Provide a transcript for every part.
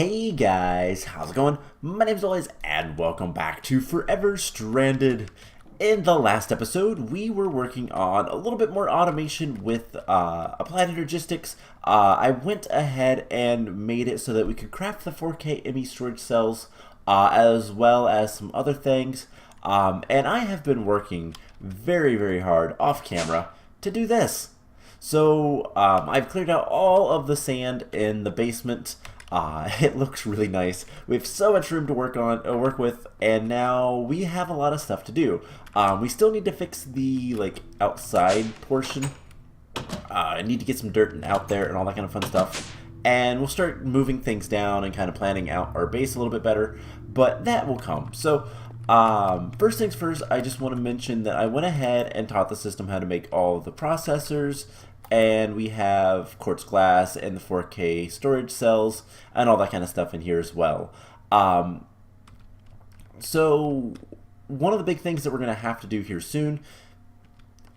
Hey guys, how's it going? My name's always and welcome back to Forever Stranded. In the last episode, we were working on a little bit more automation with applied logistics. I went ahead and made it so that we could craft the 4K ME storage cells as well as some other things. And I have been working very hard off camera to do this. So I've cleared out all of the sand in the basement. It looks really nice. We have so much room to work with, and now we have a lot of stuff to do. We still need to fix the outside portion. I need to get some dirt out there and all that kind of fun stuff. And we'll start moving things down and kind of planning out our base a little bit better, but that will come. So first things first, I just want to mention that I went ahead and taught the system how to make all of the processors. And we have quartz glass and the 4K storage cells and all that kind of stuff in here as well. So one of the big things that we're going to have to do here soon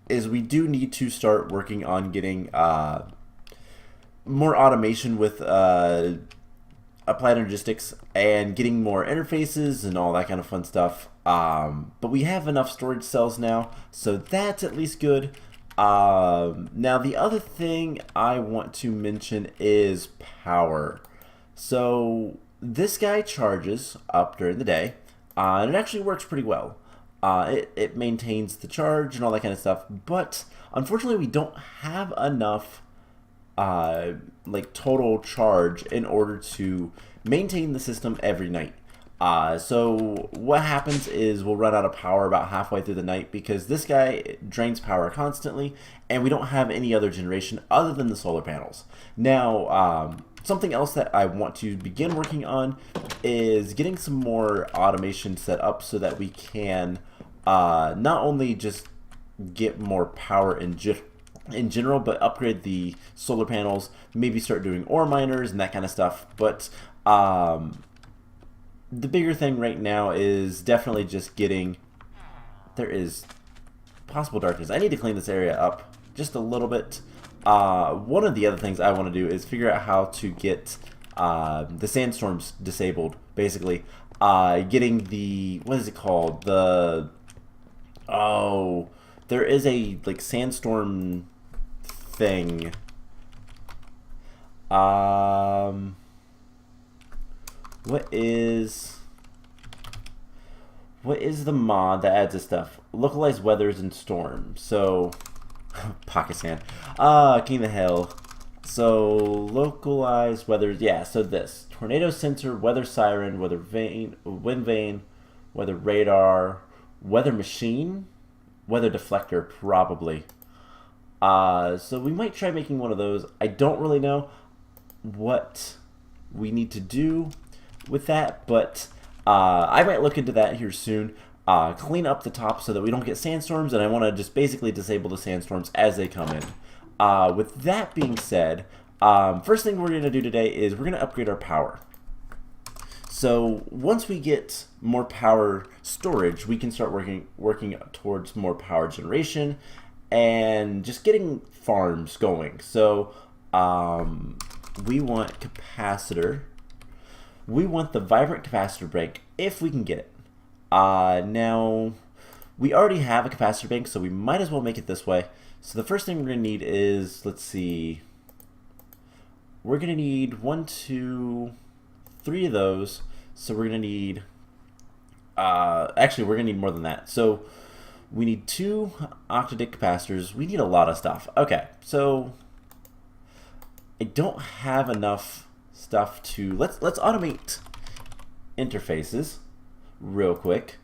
is we do need to start working on getting more automation with applied logistics and getting more interfaces and all that kind of fun stuff. But we have enough storage cells now, so that's at least good. Now the other thing I want to mention is power. So this guy charges up during the day, and it actually works pretty well. It maintains the charge and all that kind of stuff, but unfortunately we don't have enough total charge in order to maintain the system every night. So what happens is we'll run out of power about halfway through the night because this guy drains power constantly, and we don't have any other generation other than the solar panels. Now, something else that I want to begin working on is getting some more automation set up so that we can not only just get more power in general, but upgrade the solar panels, maybe start doing ore miners and that kind of stuff. But the bigger thing right now is definitely just getting... There is possible darkness. I need to clean this area up just a little bit. One of the other things I want to do is figure out how to get the sandstorms disabled, basically. Getting the... What is it called? Oh, there is a sandstorm thing. What is the mod that adds this stuff? Localized weathers and storms. So pocket sand. King of the Hill. So localized weathers. Yeah. So this tornado sensor, weather siren, weather vane, wind vane, weather radar, weather machine, weather deflector, probably. So we might try making one of those. I don't really know what we need to do with that, but I might look into that here soon. Clean up the top so that we don't get sandstorms, and I want to just basically disable the sandstorms as they come in. With that being said, first thing we're going to do today is we're going to upgrade our power. So once we get more power storage, we can start working towards more power generation and just getting farms going. So we want capacitor. We want the vibrant capacitor bank if we can get it. Now, we already have a capacitor bank, so we might as well make it this way. So the first thing we're going to need is, let's see, we're going to need 1, 2, 3 of those. So we're going to need, actually we're going to need more than that. So we need 2 octadic capacitors. We need a lot of stuff. Okay, so I don't have enough stuff to let's automate interfaces real quick.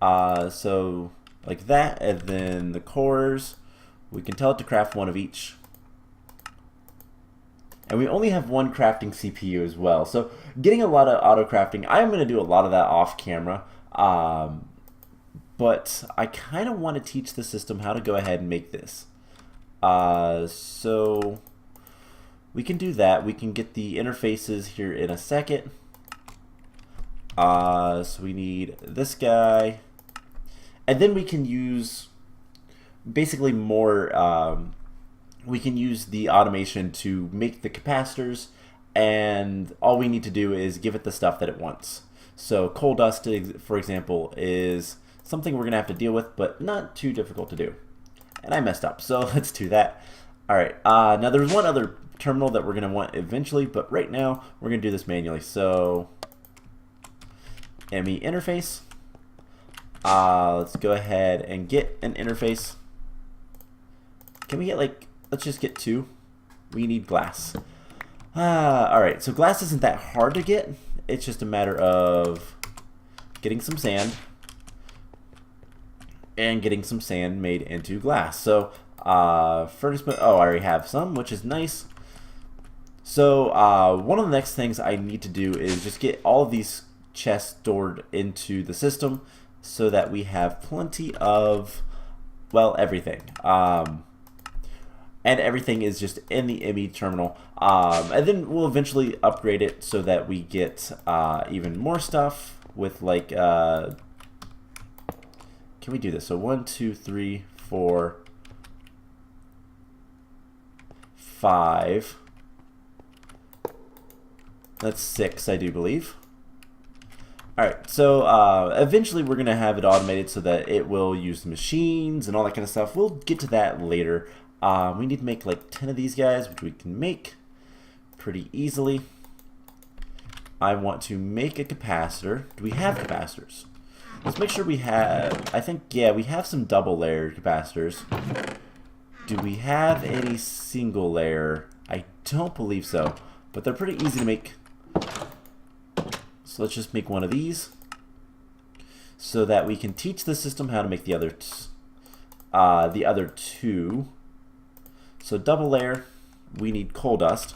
So like that, and then the cores, we can tell it to craft 1 of each, and we only have 1 crafting CPU as well, so getting a lot of auto crafting. I'm going to do a lot of that off camera, but I kind of want to teach the system how to go ahead and make this. So we can do that. We can get the interfaces here in a second. So we need this guy, and then we can use basically more. We can use the automation to make the capacitors and all we need to do is give it the stuff that it wants. So coal dust, for example, is something we're going to have to deal with, but not too difficult to do. And I messed up, so let's do that. All right, now there's one other terminal that we're going to want eventually, but right now we're going to do this manually. So ME interface. Let's go ahead and get an interface. Can we get like, let's just get 2. We need glass. Alright, so glass isn't that hard to get. It's just a matter of getting some sand and getting some sand made into glass. So furnace, oh, I already have some, which is nice. So one of the next things I need to do is just get all of these chests stored into the system so that we have plenty of, well, everything. And everything is just in the ME terminal. And then we'll eventually upgrade it so that we get even more stuff with like, can we do this? So 1, 2, 3, 4, 5. That's 6, I do believe. Alright, so eventually we're going to have it automated so that it will use the machines and all that kind of stuff. We'll get to that later. We need to make like 10 of these guys, which we can make pretty easily. I want to make a capacitor. Do we have capacitors? Let's make sure we have, I think, yeah, we have some double layer capacitors. Do we have any single layer? I don't believe so, but they're pretty easy to make. So let's just make one of these so that we can teach the system how to make the other two. So double layer, we need coal dust.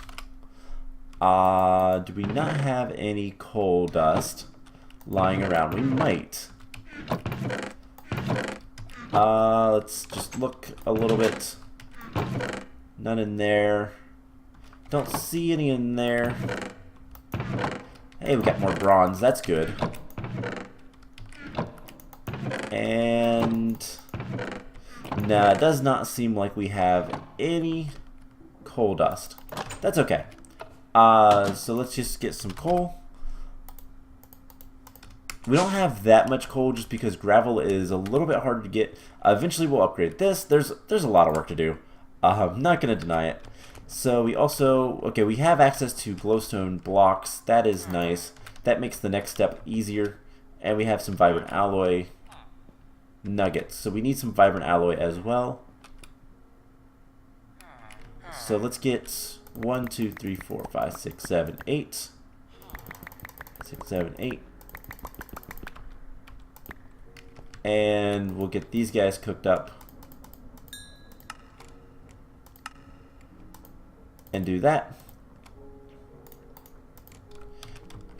Do we not have any coal dust lying around? We might. Let's just look a little bit. None in there. Don't see any in there. Hey, we got more bronze. That's good. And no, it does not seem like we have any coal dust. That's okay. So let's just get some coal. We don't have that much coal just because gravel is a little bit harder to get. Eventually we'll upgrade this. There's a lot of work to do. I'm not going to deny it. So we also, okay, we have access to glowstone blocks. That is nice. That makes the next step easier. And we have some vibrant alloy nuggets. So we need some vibrant alloy as well. So let's get 1, 2, 3, 4, 5, 6, 7, 8. 6, 7, 8. And we'll get these guys cooked up. And do that.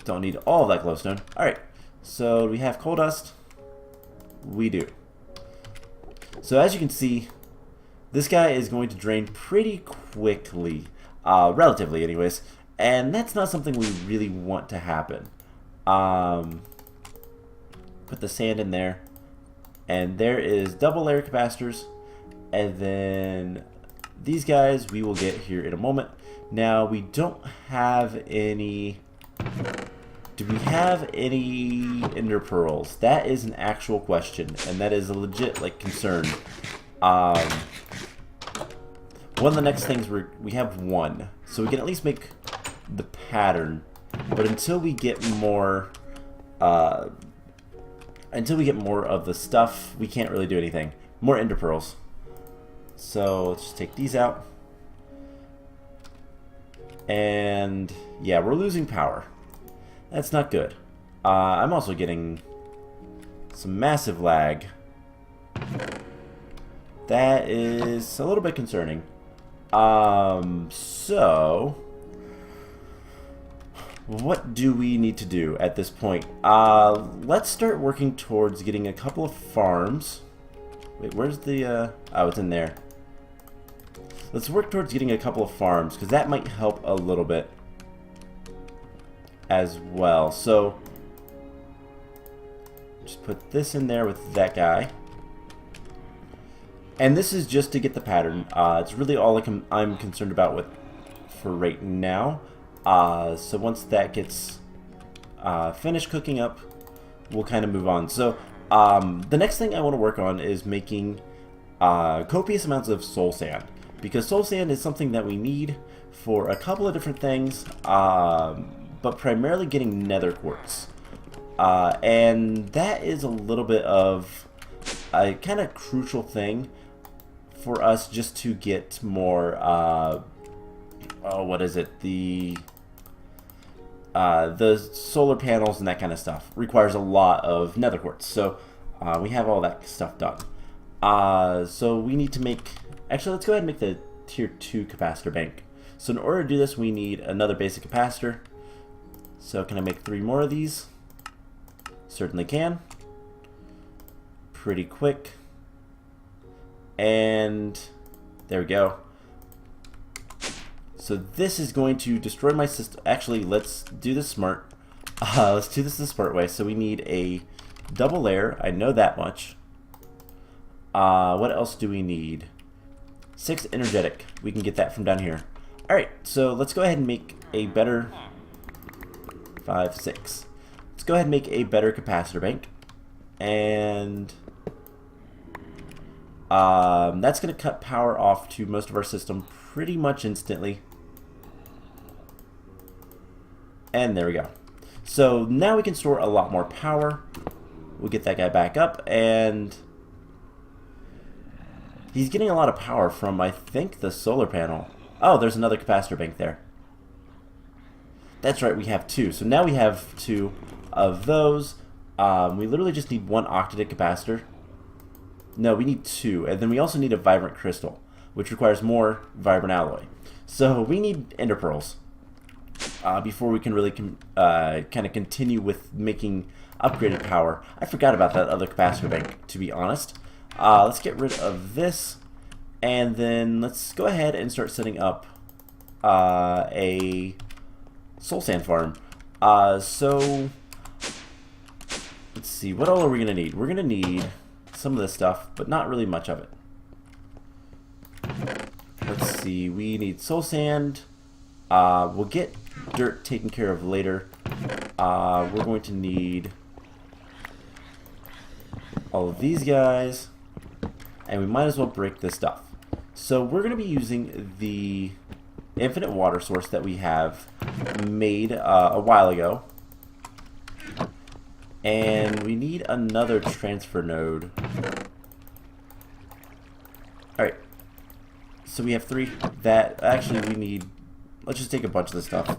Don't need all of that glowstone. Alright, so we have coal dust. We do. So as you can see, this guy is going to drain pretty quickly. Relatively anyways. And that's not something we really want to happen. Put the sand in there. And there is double layer capacitors. And then these guys we will get here in a moment. Now we don't have any. Do we have any ender pearls? That is an actual question, and that is a legit like concern. One of the next things we have one, so we can at least make the pattern. But until we get more, of the stuff, we can't really do anything. More ender pearls. So let's just take these out. And yeah, we're losing power. That's not good. I'm also getting some massive lag. That is a little bit concerning. So what do we need to do at this point? Let's start working towards getting a couple of farms. Wait, where's the, oh, it's in there. Let's work towards getting a couple of farms, because that might help a little bit as well. So just put this in there with that guy. And this is just to get the pattern. It's really all I'm concerned about with for right now. So once that gets finished cooking up, we'll kind of move on. So the next thing I want to work on is making copious amounts of soul sand, because soul sand is something that we need for a couple of different things, but primarily getting nether quartz. And that is a little bit of a kind of crucial thing for us just to get more, what is it? The solar panels and that kind of stuff requires a lot of nether quartz. So we have all that stuff done. So we need to make, actually let's go ahead and make the tier 2 capacitor bank. So in order to do this, we need another basic capacitor. So can I make 3 more of these? Certainly can. Pretty quick. And there we go. So this is going to destroy my system. Actually, let's do this smart. Let's do this the smart way. So we need a double layer. I know that much. What else do we need? 6 energetic. We can get that from down here. Alright, so let's go ahead and make a better 5, 6. Let's go ahead and make a better capacitor bank. And that's going to cut power off to most of our system pretty much instantly. And there we go. So now we can store a lot more power. We'll get that guy back up, and he's getting a lot of power from, I think, the solar panel. Oh, there's another capacitor bank there. That's right, we have 2. So now we have 2 of those. We literally just need 1 octadit capacitor. No, we need 2. And then we also need a vibrant crystal, which requires more vibrant alloy. So we need ender pearls before we can really kind of continue with making upgraded power. I forgot about that other capacitor bank, to be honest. Let's get rid of this, and then let's go ahead and start setting up a soul sand farm. So let's see, what all are we going to need? We're going to need some of this stuff, but not really much of it. Let's see, we need soul sand. We'll get dirt taken care of later. We're going to need all of these guys, and we might as well break this stuff. So we're going to be using the infinite water source that we have made a while ago, and we need another transfer node. Alright, so we have 3. That actually we need, let's just take a bunch of this stuff,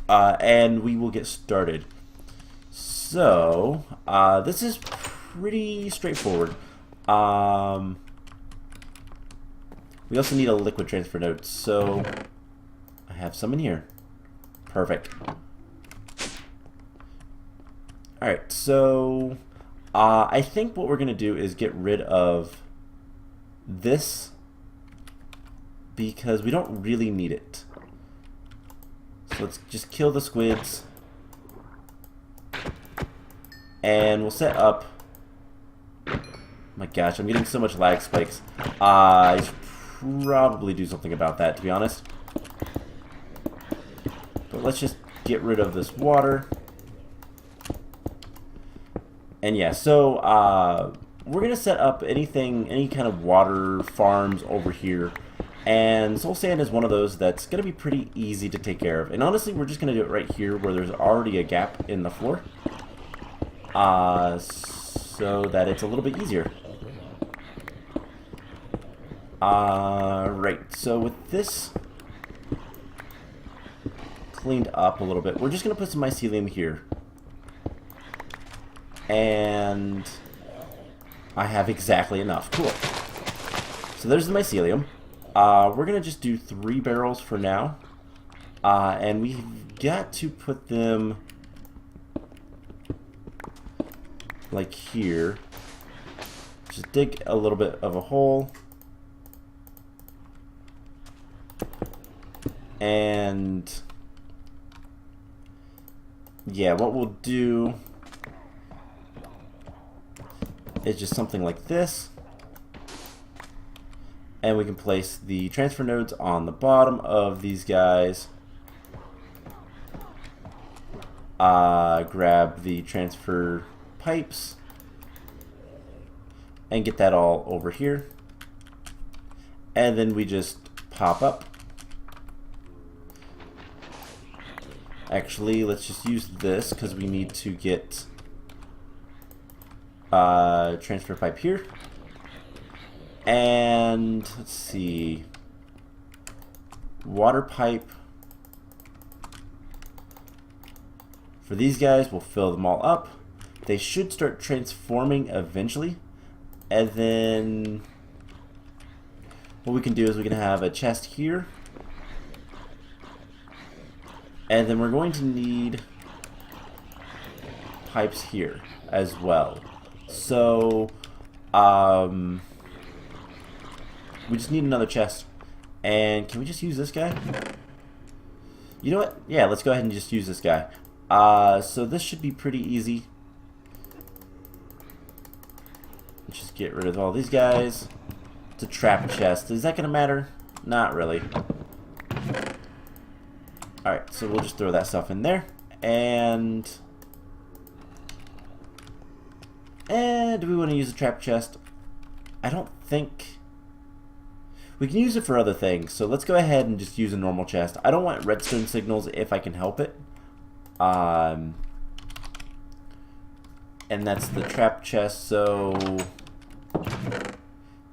and we will get started. So this is pretty straightforward. We also need a liquid transfer node, so I have some in here. Perfect. Alright, so I think what we're going to do is get rid of this because we don't really need it. So let's just kill the squids, and we'll set up. My gosh, I'm getting so much lag spikes. I should probably do something about that, to be honest. But let's just get rid of this water. And yeah, so we're going to set up any kind of water farms over here. And soul sand is one of those that's going to be pretty easy to take care of. And honestly, we're just going to do it right here where there's already a gap in the floor. So that it's a little bit easier. Right, so with this cleaned up a little bit, we're just going to put some mycelium here. And I have exactly enough. Cool. So there's the mycelium. We're going to just do 3 barrels for now. And we've got to put them like here. Just dig a little bit of a hole. And yeah, what we'll do is just something like this. And we can place the transfer nodes on the bottom of these guys. grab the transfer pipes and get that all over here. And then we just pop up. Actually, let's just use this because we need to get transfer pipe here. And let's see, water pipe for these guys. We'll fill them all up. They should start transforming eventually. And then what we can do is we can have a chest here. And then we're going to need pipes here as well. So, we just need another chest. And can we just use this guy? You know what? Yeah, let's go ahead and just use this guy. So this should be pretty easy. Let's just get rid of all these guys. It's a trap chest. Is that going to matter? Not really. Alright, so we'll just throw that stuff in there. And do we want to use a trap chest? I don't think we can use it for other things. So let's go ahead and just use a normal chest. I don't want redstone signals if I can help it. And that's the trap chest. So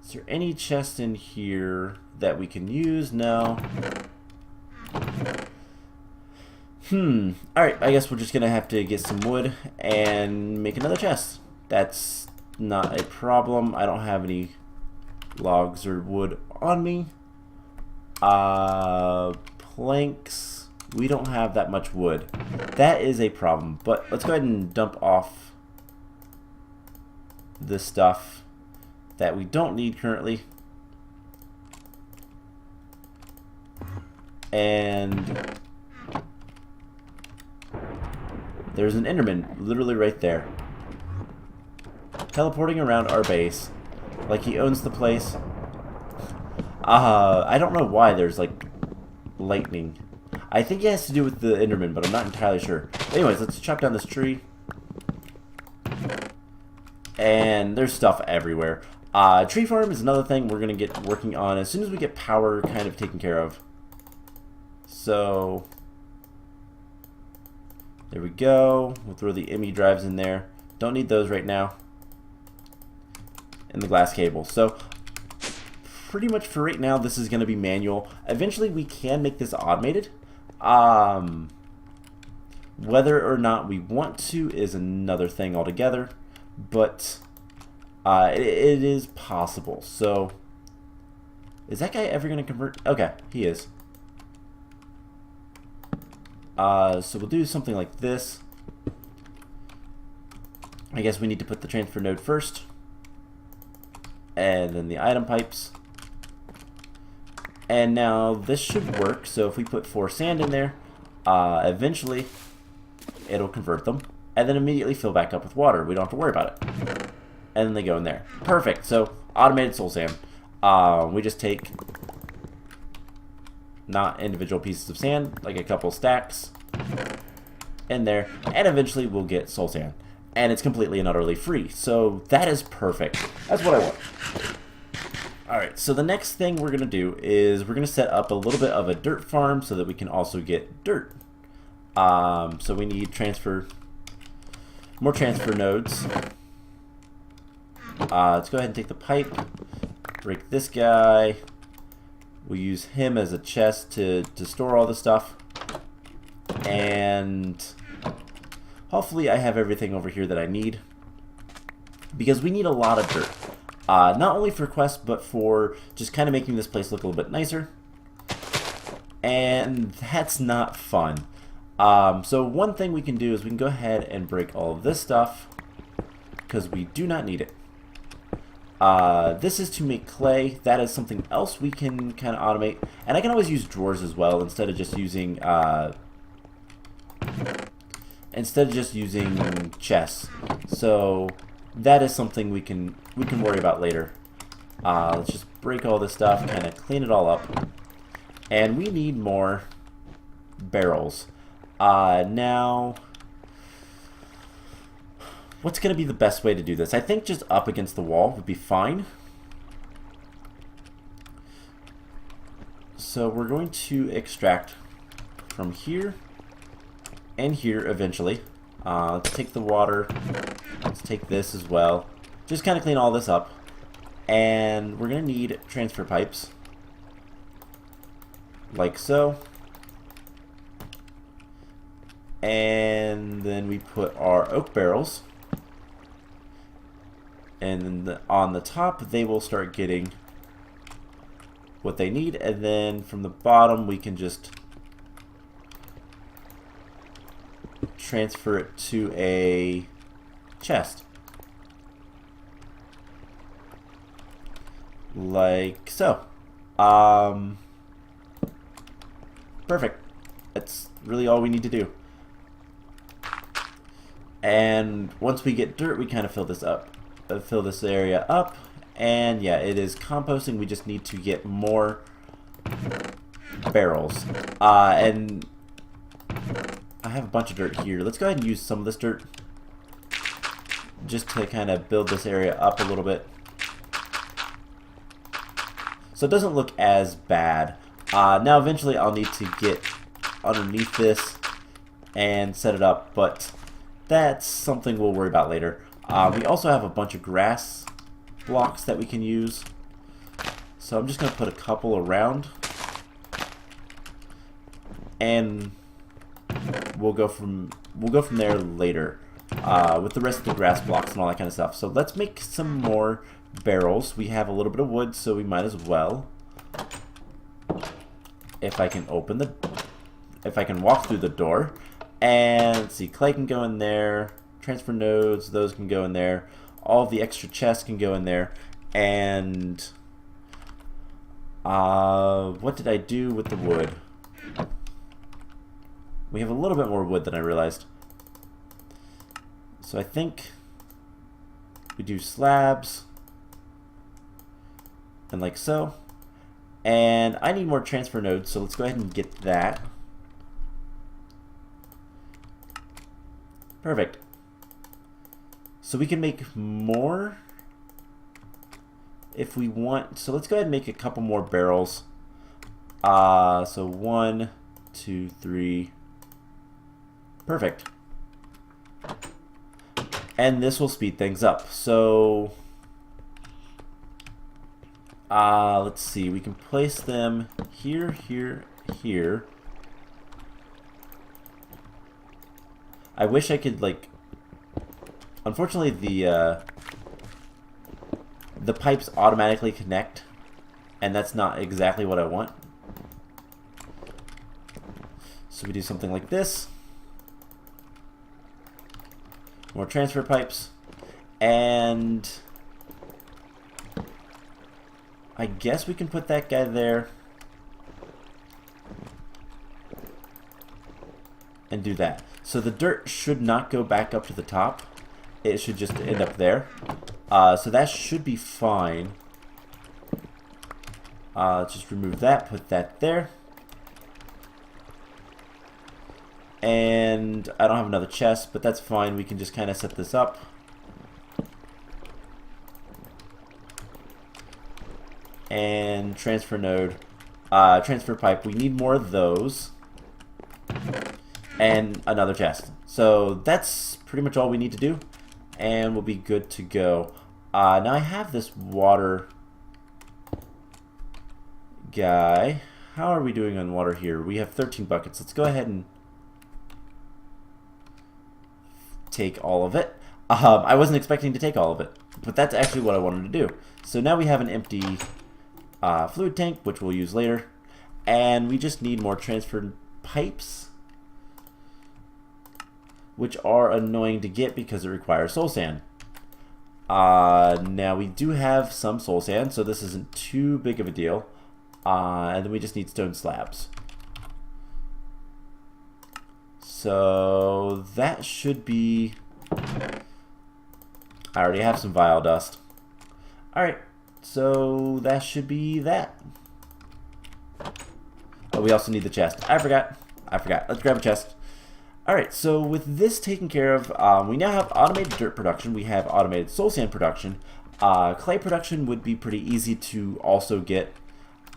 is there any chest in here that we can use? No. Alright, I guess we're just gonna have to get some wood and make another chest. That's not a problem. I don't have any logs or wood on me. Planks. We don't have that much wood. That is a problem. But let's go ahead and dump off the stuff that we don't need currently. And there's an Enderman literally right there, teleporting around our base like he owns the place. I don't know why there's like lightning. I think it has to do with the Enderman, but I'm not entirely sure. Anyways, let's chop down this tree. And there's stuff everywhere. Tree farm is another thing we're going to get working on as soon as we get power kind of taken care of. So there we go. We'll throw the ME drives in there. Don't need those right now. And the glass cable. So pretty much for right now, this is going to be manual. Eventually, we can make this automated. Whether or not we want to is another thing altogether. But it is possible. So is that guy ever going to convert? Okay, he is. So we'll do something like this. I guess we need to put the transfer node first. And then the item pipes. And now this should work. So if we put 4 sand in there, eventually it'll convert them. And then immediately fill back up with water. We don't have to worry about it. And then they go in there. Perfect. So automated soul sand. We just take not individual pieces of sand, like a couple stacks in there, and eventually we'll get soul sand. And it's completely and utterly free. So that is perfect. That's what I want. Alright, so the next thing we're going to do is we're going to set up a little bit of a dirt farm so that we can also get dirt. So we need more transfer nodes. Let's go ahead and take the pipe, break this guy. We'll use him as a chest to store all the stuff. And hopefully I have everything over here that I need, because we need a lot of dirt. Not only for quests, but for just kind of making this place look a little bit nicer. And that's not fun. So one thing we can do is we can go ahead and break all of this stuff, because we do not need it. This is to make clay. That is something else we can kind of automate. And I can always use drawers as well instead of just using chests. So that is something we can worry about later. Let's just break all this stuff, kind of clean it all up. And we need more barrels. Now what's going to be the best way to do this? I think just up against the wall would be fine. So we're going to extract from here and here eventually. Let's take the water. Let's take this as well. Just kind of clean all this up. And we're going to need transfer pipes. Like so. And then we put our oak barrels. And then on the top, they will start getting what they need. And then from the bottom, we can just transfer it to a chest. Like so. Perfect. That's really all we need to do. And once we get dirt, we kind of fill this up. Fill this area up. And yeah, it is composting. We just need to get more barrels. And I have a bunch of dirt here. Let's go ahead and use some of this dirt just to kind of build this area up a little bit. So it doesn't look as bad. Now eventually I'll need to get underneath this and set it up, but that's something we'll worry about later. We also have a bunch of grass blocks that we can use. So I'm just going to put a couple around. And we'll go from there later with the rest of the grass blocks and all that kind of stuff. So let's make some more barrels. We have a little bit of wood, so we might as well. If I can walk through the door, and let's see, clay can go in there, transfer nodes, those can go in there, all of the extra chests can go in there, and what did I do with the wood? We have a little bit more wood than I realized. So I think we do slabs, and like so. And I need more transfer nodes, so let's go ahead and get that. Perfect. So we can make more if we want. So let's go ahead and make a couple more barrels. So 1, 2, 3. Perfect. And this will speed things up. So let's see, we can place them here, here, here. I wish I could, like, unfortunately the pipes automatically connect, and that's not exactly what I want. So we do something like this. More transfer pipes, and I guess we can put that guy there and do that. So the dirt should not go back up to the top. It should just end up there. So that should be fine. Let's just remove that, put that there. And I don't have another chest, but that's fine. We can just kind of set this up. And transfer node, transfer pipe. We need more of those. And another chest. So that's pretty much all we need to do. And we'll be good to go. Now I have this water guy. How are we doing on water here? We have 13 buckets. Let's go ahead and take all of it. I wasn't expecting to take all of it, but that's actually what I wanted to do. So now we have an empty fluid tank, which we'll use later, and we just need more transfer pipes, which are annoying to get because it requires soul sand. Now we do have some soul sand, so this isn't too big of a deal. And then we just need stone slabs. So that should be... I already have some vile dust. Alright, so that should be that. Oh, we also need the chest. I forgot. Let's grab a chest. Alright, so with this taken care of, we now have automated dirt production, we have automated soul sand production. Clay production would be pretty easy to also get.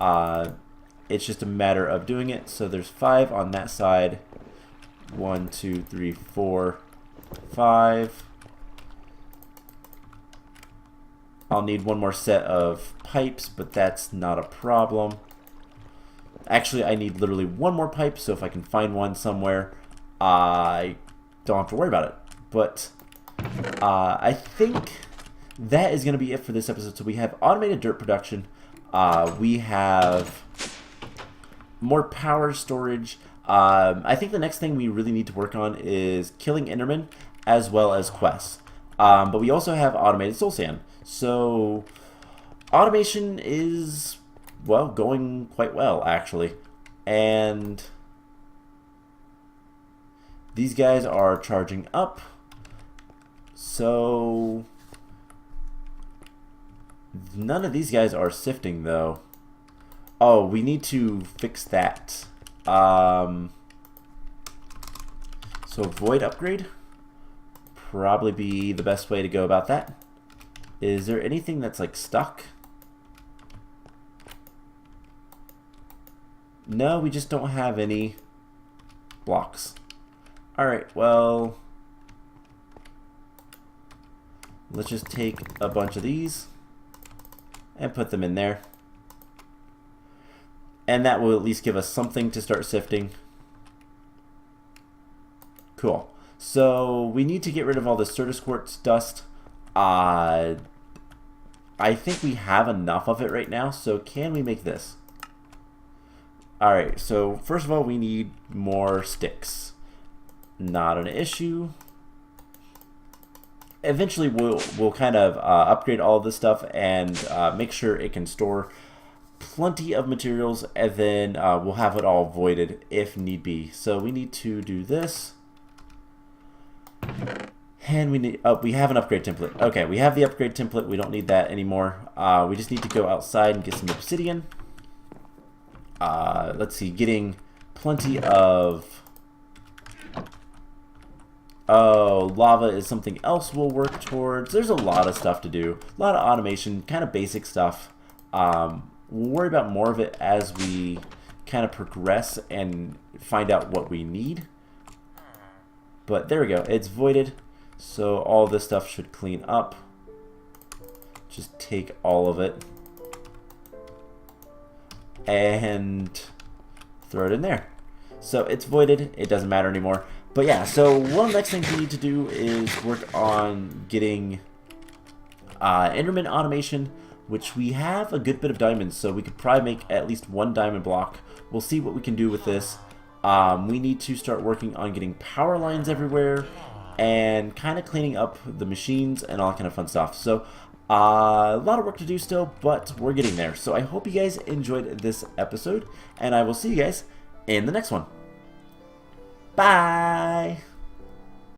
It's just a matter of doing it. So there's 5 on that side. 1, 2, 3, 4, 5. I'll need one more set of pipes, but that's not a problem. Actually, I need literally one more pipe, so if I can find one somewhere, I don't have to worry about it. But I think that is going to be it for this episode. So we have automated dirt production. We have more power storage. I think the next thing we really need to work on is killing Endermen as well as quests. But we also have automated soul sand. So automation is, well, going quite well, actually. And these guys are charging up. So none of these guys are sifting, though. Oh, we need to fix that. So void upgrade probably be the best way to go about that. Is there anything that's like stuck? No, we just don't have any blocks. Alright, well, let's just take a bunch of these and put them in there. And that will at least give us something to start sifting. Cool. So we need to get rid of all the Certus quartz dust. I think we have enough of it right now, so can we make this? Alright, so first of all, we need more sticks. Not an issue. Eventually, we'll kind of upgrade all of this stuff and make sure it can store plenty of materials, and then we'll have it all voided if need be. So we need to do this. And we need, we have an upgrade template. Okay, we have the upgrade template. We don't need that anymore. We just need to go outside and get some obsidian. Let's see, getting plenty of... Oh, lava is something else we'll work towards. There's a lot of stuff to do. A lot of automation, kind of basic stuff. We'll worry about more of it as we kind of progress and find out what we need. But there we go. It's voided. So all this stuff should clean up. Just take all of it and throw it in there. So it's voided. It doesn't matter anymore. But yeah, so one of the next things we need to do is work on getting Enderman automation, which we have a good bit of diamonds, so we could probably make at least one diamond block. We'll see what we can do with this. We need to start working on getting power lines everywhere and kind of cleaning up the machines and all that kind of fun stuff. So a lot of work to do still, but we're getting there. So I hope you guys enjoyed this episode, and I will see you guys in the next one. Bye!